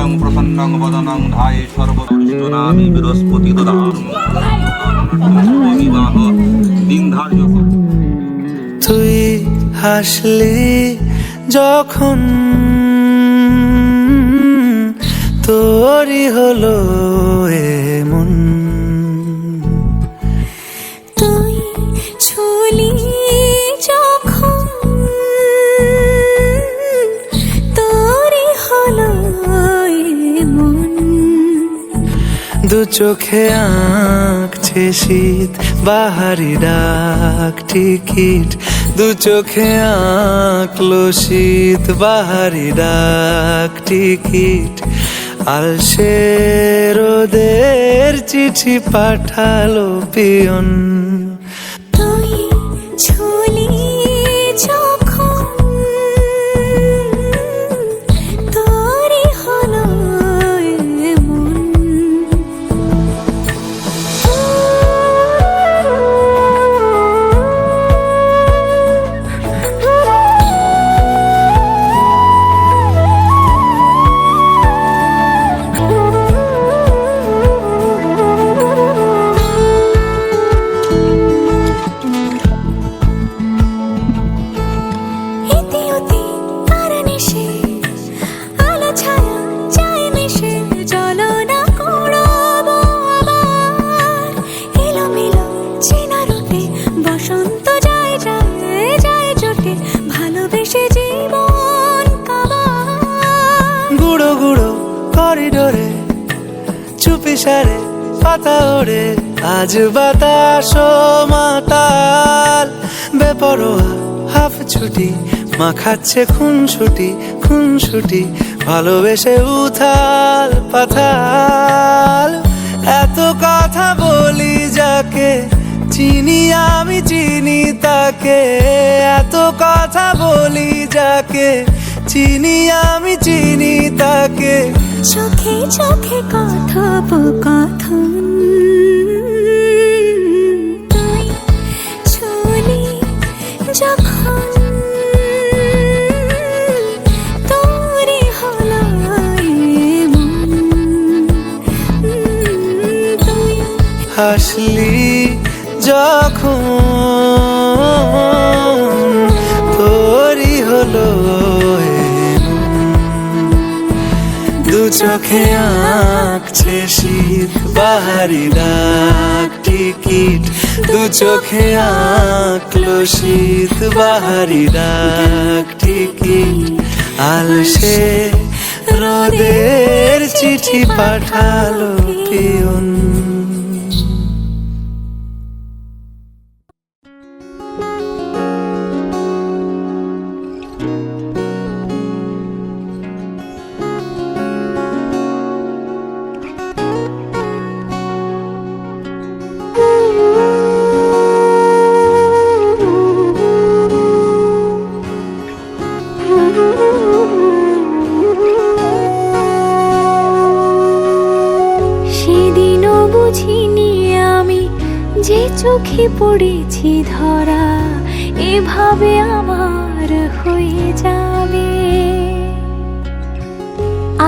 শুক্লাম্বরধরং প্রসন্নং বদনং ধ্যায়ে সর্বদর্শনামি বৃহস্পতি বিবাহ দিন ধার্য। তুই হাসলি যখন তোরই হলো এমন, তুই ছুলি যখন তোরই হলো এমন। দু চোখে আঁকছে শীত বাহারি ডাক টিকিট, দু চোখে আঁকলো শীত বাহারি ডাক টিকিট। আলসে রোদের চিঠি পাঠালো পিয়ন, তুই ছুলি যখন তোরই হলো এমন। গুঁড়ো গুঁড়ো করিডোরে চুপি সারে পাতা ওড়ে, আজ বাতাস মাতাল বেপরোয়া হাফ ছুটি, মাখাচ্ছে খুনসুটি খুনসুটি, ভালোবেসে উথাল পাথাল। এত কথা বলি যাকে চিনি আমি চিনি তাকে, এত কথা বলি যাকে চিনি আমি চিনি তাকে। চোখে চোখে কথোপকথন, তুই ছুলি যখন তোরই হলো এমন। তুই হাসলি যখন তোরই হলো দু চোখে আঁকছে শীত বাহারি ডাক টিকিট, দু চোখে আঁকলো শীত বাহারি ডাক টিকিট। আলসে রোদের চিঠি পাঠালো পিয়ন। সেদিনও বুঝিনি আমি যে চোখে পড়েছি ধরা, এভাবে আমার হয়ে যাবে।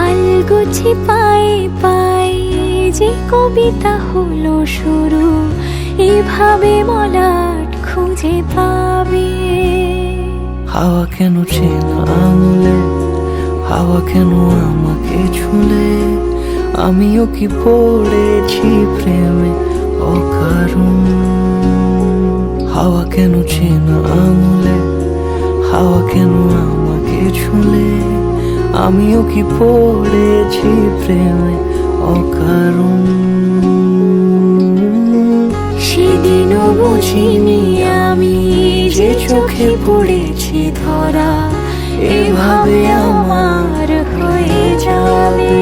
আলগোছে পায়ে পায়ে যে কবিতা হলো শুরু, এভাবে মলাট খুঁজে পাবে। হাওয়া কেন চেনা আঙুলে, হাওয়া কেন আমাকে ছুলে, আমিও কি পড়েছি প্রেমে অকারণ। হাওয়া কেন চেনা আঙুলে, হাওয়া কেন আমাকে ছুলে, আমিও কি পড়েছি প্রেমে অকারণ। সেদিনও বুঝিনি আমি যে চোখে পড়েছি ধরা, এভাবে আমার হয়ে যাবে।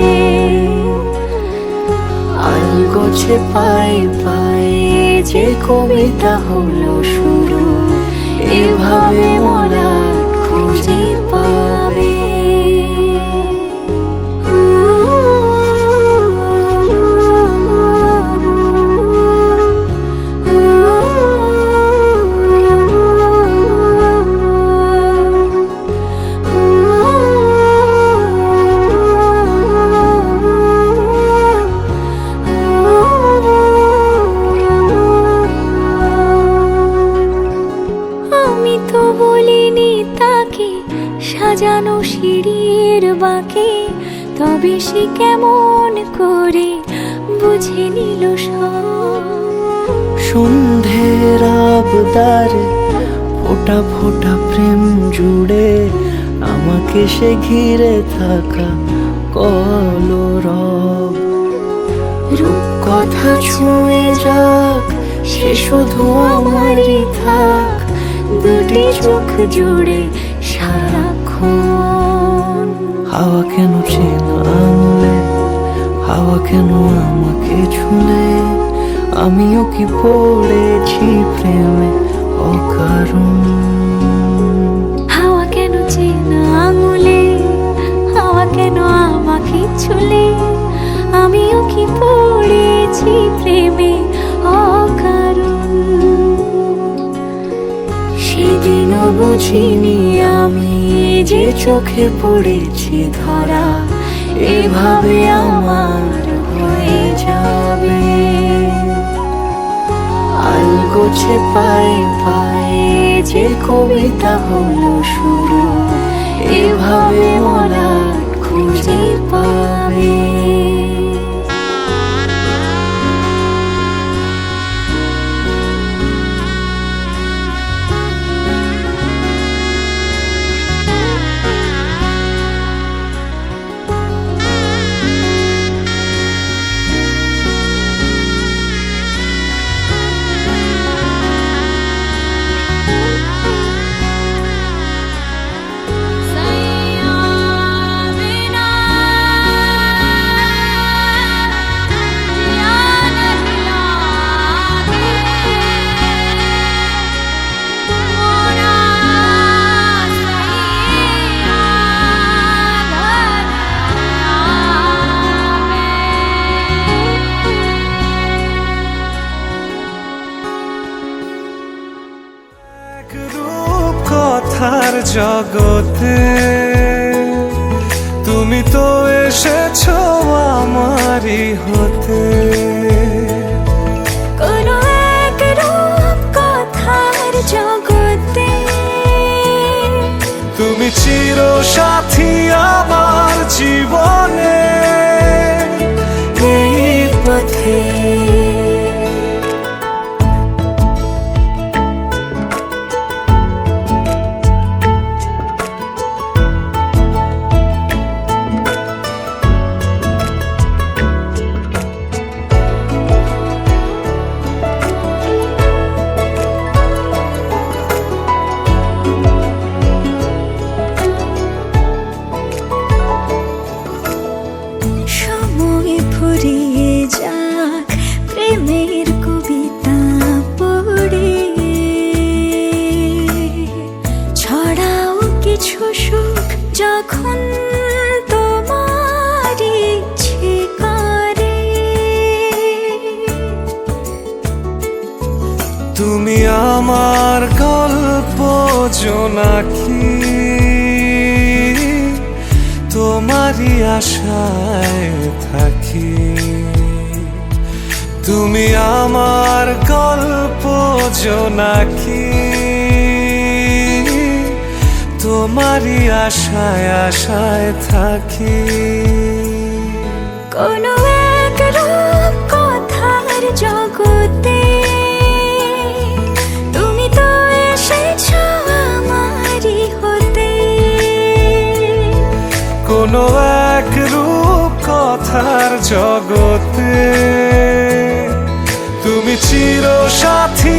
আলগোছে পায়ে পায়ে যে কবিতা হলো শুরু, এভাবে মলাট খুঁজে পাবে। সাজানো সিঁড়ির বাঁকে, তবে সে কেমন করে বুঝে নিল সব। সন্ধ্যের আবদারে ফোঁটা ফোঁটা প্রেম জুড়ে আমাকে সে ঘিরে থাকা কলরব। রূপকথা ছুঁয়ে যাক, সে শুধু আমারই থাক, দুটি চোখ জুড়ে সারাক্ষণ। হাওয়া কেন চেনা আঙুলে, হাওয়া কেন আমাকে ছুঁলে, আমিও কি পড়েছি প্রেমে অকারণ। হাওয়া কেন চেনা আঙুলে, হাওয়া কেন আমাকে ছুলে, আমিও কি পড়েছি প্রেমে অকারণ। সেদিনও বুঝিনি আমি যে চোখে পড়েছি ধরা, এভাবে আমার হয়ে যাবে। আলগোছে পায়ে পায়ে যে কবিতা হলো শুরু, এভাবে মলাট খুঁজে পাবে। কথার জগতে তুমি তো এসেছো আমারই হতে। কোনো এক রূপ কথার জগতে তুমি চির সাথী আমার জীবনে, এই পথে সময় ফুরিয়ে যাক প্রেমের কবিতা পড়ে, ছড়াও কিছু সুখ যখন তোমার ইচ্ছে করে। তুমি আমার গল্প জোনাকি, তোমারই আশায় থাকি। তুমি আমার গল্প জোনাকি, তোমারই আশায় আশায় থাকি। কোনো এক রূপ কথার জগতে তুমি তো এসেছো আমারই হতে। কোনো এক রূপ কথার জগতে তুমি চির সাথী